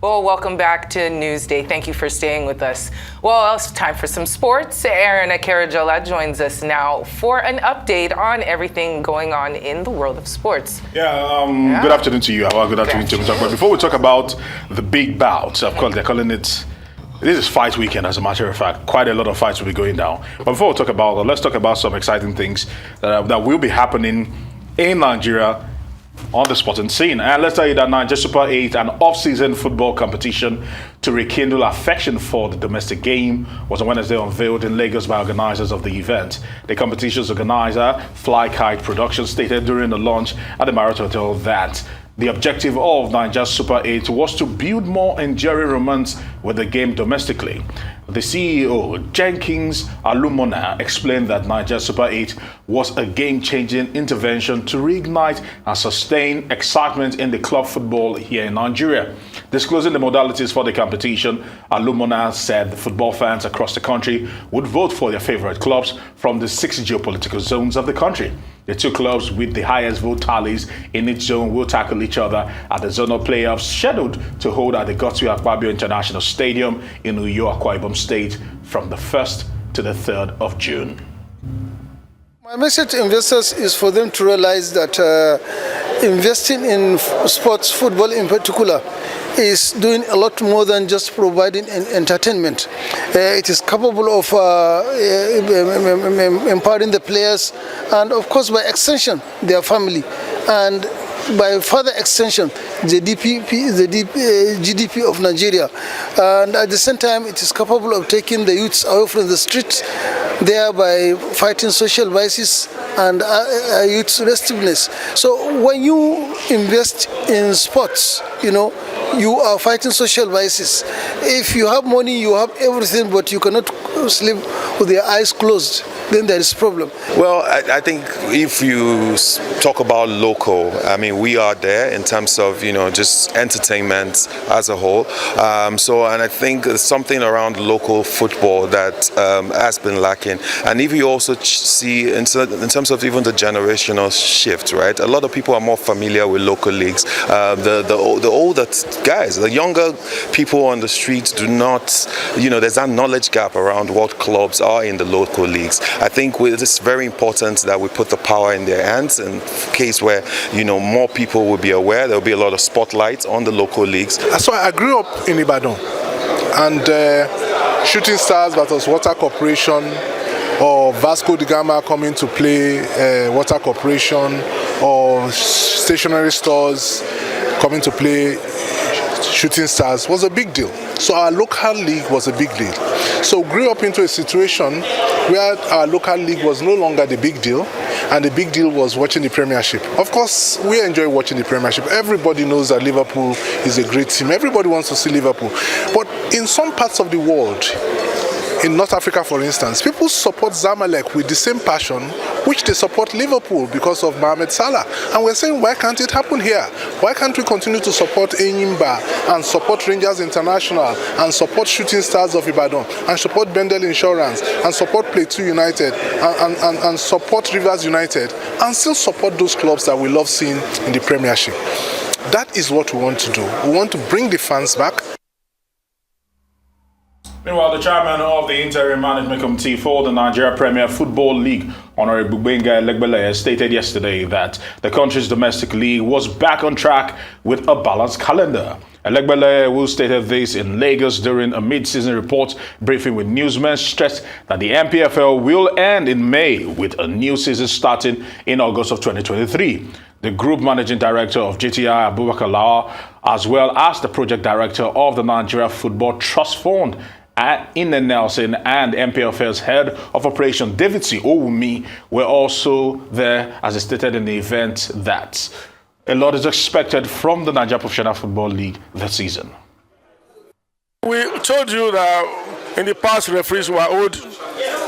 Well, welcome back to Newsday. Thank you for staying with us. Well, it's time for some sports. Aaron Akerajola joins us now for an update on everything going on in the world of sports. Good afternoon to you. Good afternoon to you. But before we talk about the big bout, of course, they're calling it, this is fight weekend, as a matter of fact. Quite a lot of fights will be going down. But before we talk about that, let's talk about some exciting things that will be happening in Nigeria on the sporting scene. And let's tell you that Nigeria Super 8, an off-season football competition to rekindle affection for the domestic game, was on Wednesday unveiled in Lagos by organizers of the event. The competition's organizer, Fly Kite Productions, stated during the launch at the Marriott Hotel that the objective of Nigeria Super 8 was to build more enduring romance with the game domestically. The CEO, Jenkins Alumona, explained that Nigeria Super 8 was a game-changing intervention to reignite and sustain excitement in the club football here in Nigeria. Disclosing the modalities for the competition, Alumona said the football fans across the country would vote for their favorite clubs from the 6 geopolitical zones of the country. The two clubs with the highest vote tallies in each zone will tackle each other at the zonal playoffs scheduled to hold at the Godswill Akpabio International Stadium in Uyo, Akwa Ibom State from the 1st to the 3rd of June. My message to investors is for them to realize that investing in sports, football in particular, is doing a lot more than just providing entertainment. It is capable of empowering the players and, of course, by extension, their family. And by further extension, the GDP of Nigeria. And at the same time, it is capable of taking the youths away from the streets, thereby fighting social vices and youth restiveness. So when you invest in sports, you are fighting social vices. If you have money, you have everything, but you cannot sleep with your eyes closed, then there is a problem. Well, I think if you talk about local, I mean, we are there in terms of, just entertainment as a whole. And I think there's something around local football that has been lacking. And if you also see in terms of even the generational shift, right? A lot of people are more familiar with local leagues. The older guys, the younger people on the streets do not, there's that knowledge gap around what clubs are in the local leagues. I think it's very important that we put the power in their hands in case where, more people will be aware. There will be a lot of spotlight on the local leagues. So I grew up in Ibadan, and Shooting Stars versus Water Corporation, or Vasco da Gama coming to play Water Corporation, or stationery stores coming to play Shooting Stars was a big deal. So our local league was a big deal. So grew up into a situation where our local league was no longer the big deal, and the big deal was watching the Premiership. Of course, we enjoy watching the Premiership. Everybody knows that Liverpool is a great team. Everybody wants to see Liverpool. But in some parts of the world, in North Africa, for instance, people support Zamalek with the same passion which they support Liverpool because of Mohamed Salah. And we're saying, why can't it happen here? Why can't we continue to support Enyimba and support Rangers International and support Shooting Stars of Ibadan and support Bendel Insurance and support Plateau United and support Rivers United and still support those clubs that we love seeing in the Premiership? That is what we want to do. We want to bring the fans back. Meanwhile, the chairman of the interim management committee for the Nigeria Premier Football League, Honorable Benga Elegbeleye, stated yesterday that the country's domestic league was back on track with a balanced calendar. Elegbeleye, who stated this in Lagos during a mid-season report briefing with newsmen, stressed that the NPFL will end in May with a new season starting in August of 2023. The group managing director of GTI, Abubakar Lawal, as well as the project director of the Nigeria Football Trust Fund, Ine Nelson, and NPFL's head of operation, David C. Owumi, were also there, as stated in the event, that a lot is expected from the Nigeria Professional Football League this season. We told you that in the past referees were owed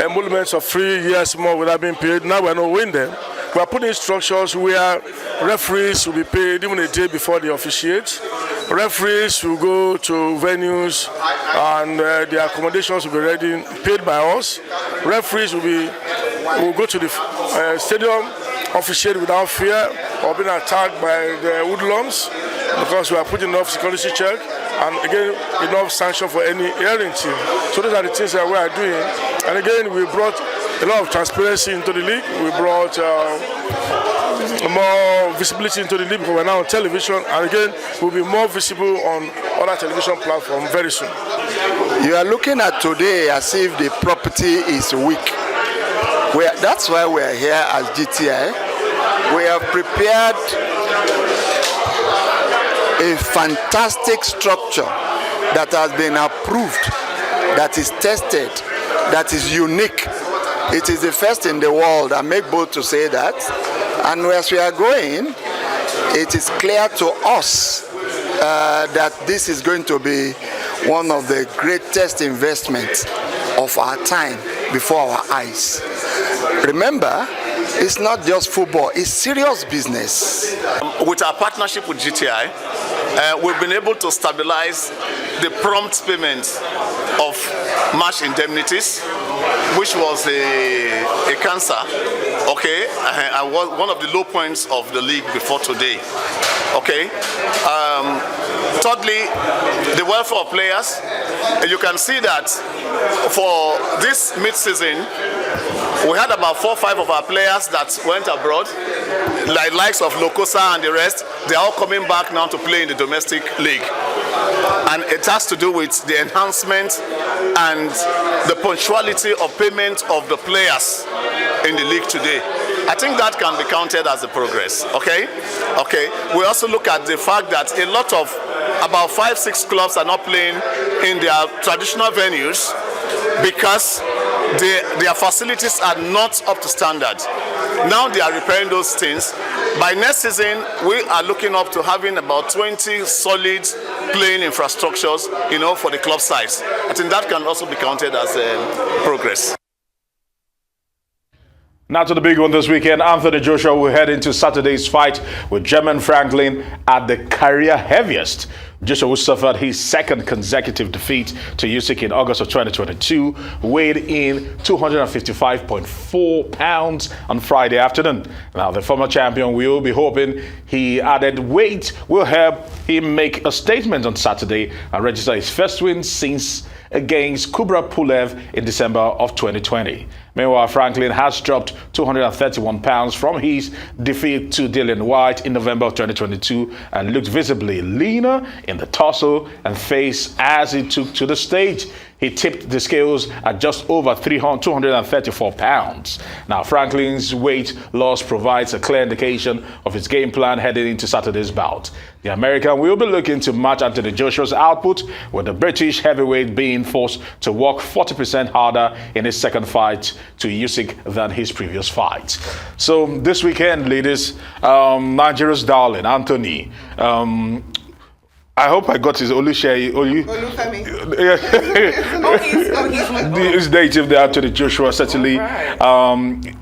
emoluments of 3 years more without being paid. Now we're not winning them. We are putting structures where referees will be paid even a day before they officiate. Referees will go to venues and the accommodations will be ready, paid by us. Referees will go to the stadium officiate without fear or being attacked by the hoodlums, because we are putting enough security check and again enough sanction for any hearing team. So those are the things that we are doing. And again, we brought a lot of transparency into the league. We brought more visibility into the league because we're now on television, and again we'll be more visible on other television platforms very soon. You are looking at today as if the property is weak. That's why we are here as GTI. We have prepared a fantastic structure that has been approved, that is tested, that is unique. It is the first in the world. I make bold to say that. And as we are going, it is clear to us that this is going to be one of the greatest investments of our time before our eyes. Remember, it's not just football, it's serious business. With our partnership with GTI, we've been able to stabilize the prompt payment of match indemnities, which was a cancer, okay, and was one of the low points of the league before today, okay. Thirdly, the welfare of players. You can see that for this mid-season, we had about 4 or 5 of our players that went abroad, like likes of Lokosa and the rest. They're all coming back now to play in the domestic league. And it has to do with the enhancement and the punctuality of payment of the players in the league today. I think that can be counted as a progress, okay? Okay. We also look at the fact that a lot of, about 5, 6 clubs are not playing in their traditional venues because their facilities are not up to standard. Now they are repairing those things. By next season, we are looking up to having about 20 solid playing infrastructures, you know, for the club size. I think that can also be counted as progress. Now to the big one this weekend. Anthony Joshua will head into Saturday's fight with Jermaine Franklin at the career heaviest. Joshua suffered his second consecutive defeat to Usyk in August of 2022, weighed in 255.4 pounds on Friday afternoon. Now, the former champion will be hoping he added weight will help him make a statement on Saturday and register his first win since against Kubrat Pulev in December of 2020. Meanwhile, Franklin has dropped 231 pounds from his defeat to Dillian White in November of 2022 and looked visibly leaner in the torso and face as he took to the stage. He tipped the scales at just over 234 pounds. Now, Franklin's weight loss provides a clear indication of his game plan heading into Saturday's bout. The American will be looking to match Anthony Joshua's output, with the British heavyweight being forced to work 40% harder in his second fight to Usyk than his previous fight. So this weekend, ladies, Nigeria's darling, Anthony. I hope I got his Olufemi. He's native there, Anthony Joshua, certainly. Right.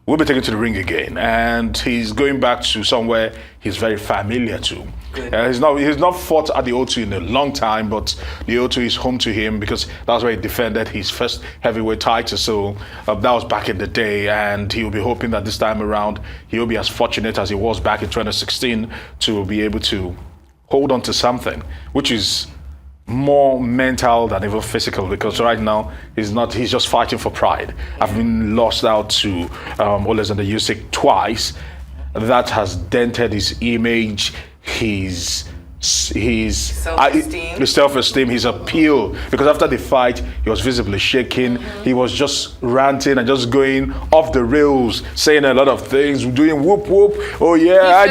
We'll be taken to the ring again, and he's going back to somewhere he's very familiar to. He's not fought at the O2 in a long time, but the O2 is home to him because that's where he defended his first heavyweight title. So that was back in the day, and he'll be hoping that this time around he'll be as fortunate as he was back in 2016 to be able to hold on to something, which is more mental than even physical, because right now he's just fighting for pride. I've been lost out to Alexander Usyk twice. That has dented his image, his self-esteem, his appeal, because after the fight he was visibly shaking. He was just ranting and just going off the rails, saying a lot of things, doing whoop whoop. Oh yeah,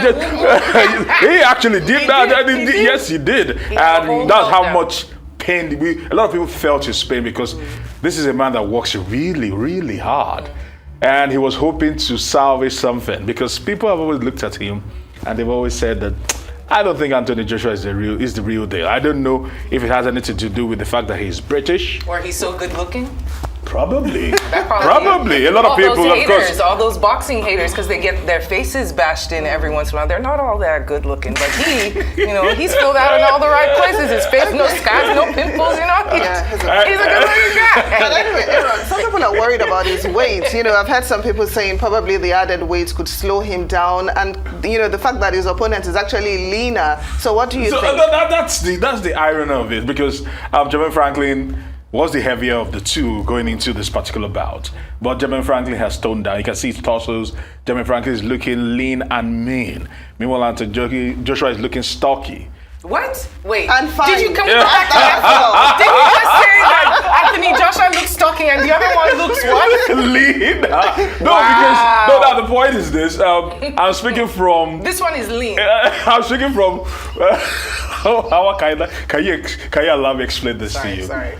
he actually did that. Yes, he did. And that's how much pain a lot of people felt his pain, because this is a man that works really, really hard, and he was hoping to salvage something, because people have always looked at him and they've always said that I don't think Anthony Joshua is the real deal. I don't know if it has anything to do with the fact that he's British. Or he's so good looking. Probably. Probably. A lot of people, those of course. haters, all those boxing haters, because they get their faces bashed in every once in a while. They're not all that good looking, but he's filled out in all the right places. His face, no scars, no pimples, He's a good looking guy. But anyway, Aaron, some people are worried about his weight. I've had some people saying probably the added weight could slow him down, and the fact that his opponent is actually leaner. So what do you think? That's the irony of it, because Jermaine Franklin was the heavier of the two going into this particular bout. But Jermaine Franklin has toned down. You can see his torsos. Jermaine Franklin is looking lean and mean. Meanwhile, Anthony Joshua is looking stocky. What? Wait. And fine. Did you come back to that? Did you just say that Anthony Joshua looks stocky and the other one looks what? Lean. Now the point is this. I'm speaking from. This one is lean. I'm speaking from. How can you allow me explain this to you? Sorry.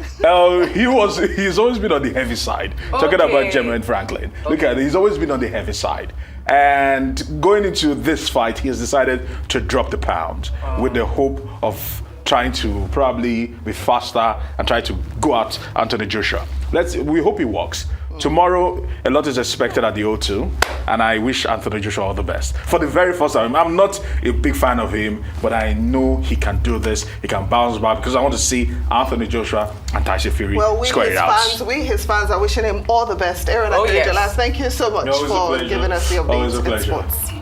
He's always been on the heavy side. Talking about Jermaine Franklin. Look at it. He's always been on the heavy side. And going into this fight, he has decided to drop the pound with the hope of trying to probably be faster and try to go at Anthony Joshua. We hope it works. Tomorrow, a lot is expected at the O2, and I wish Anthony Joshua all the best. For the very first time, I'm not a big fan of him, but I know he can do this. He can bounce back, because I want to see Anthony Joshua and Tyson Fury square it out. We, his fans, are wishing him all the best. Aaron and yes. thank you so much for giving us the updates in sports.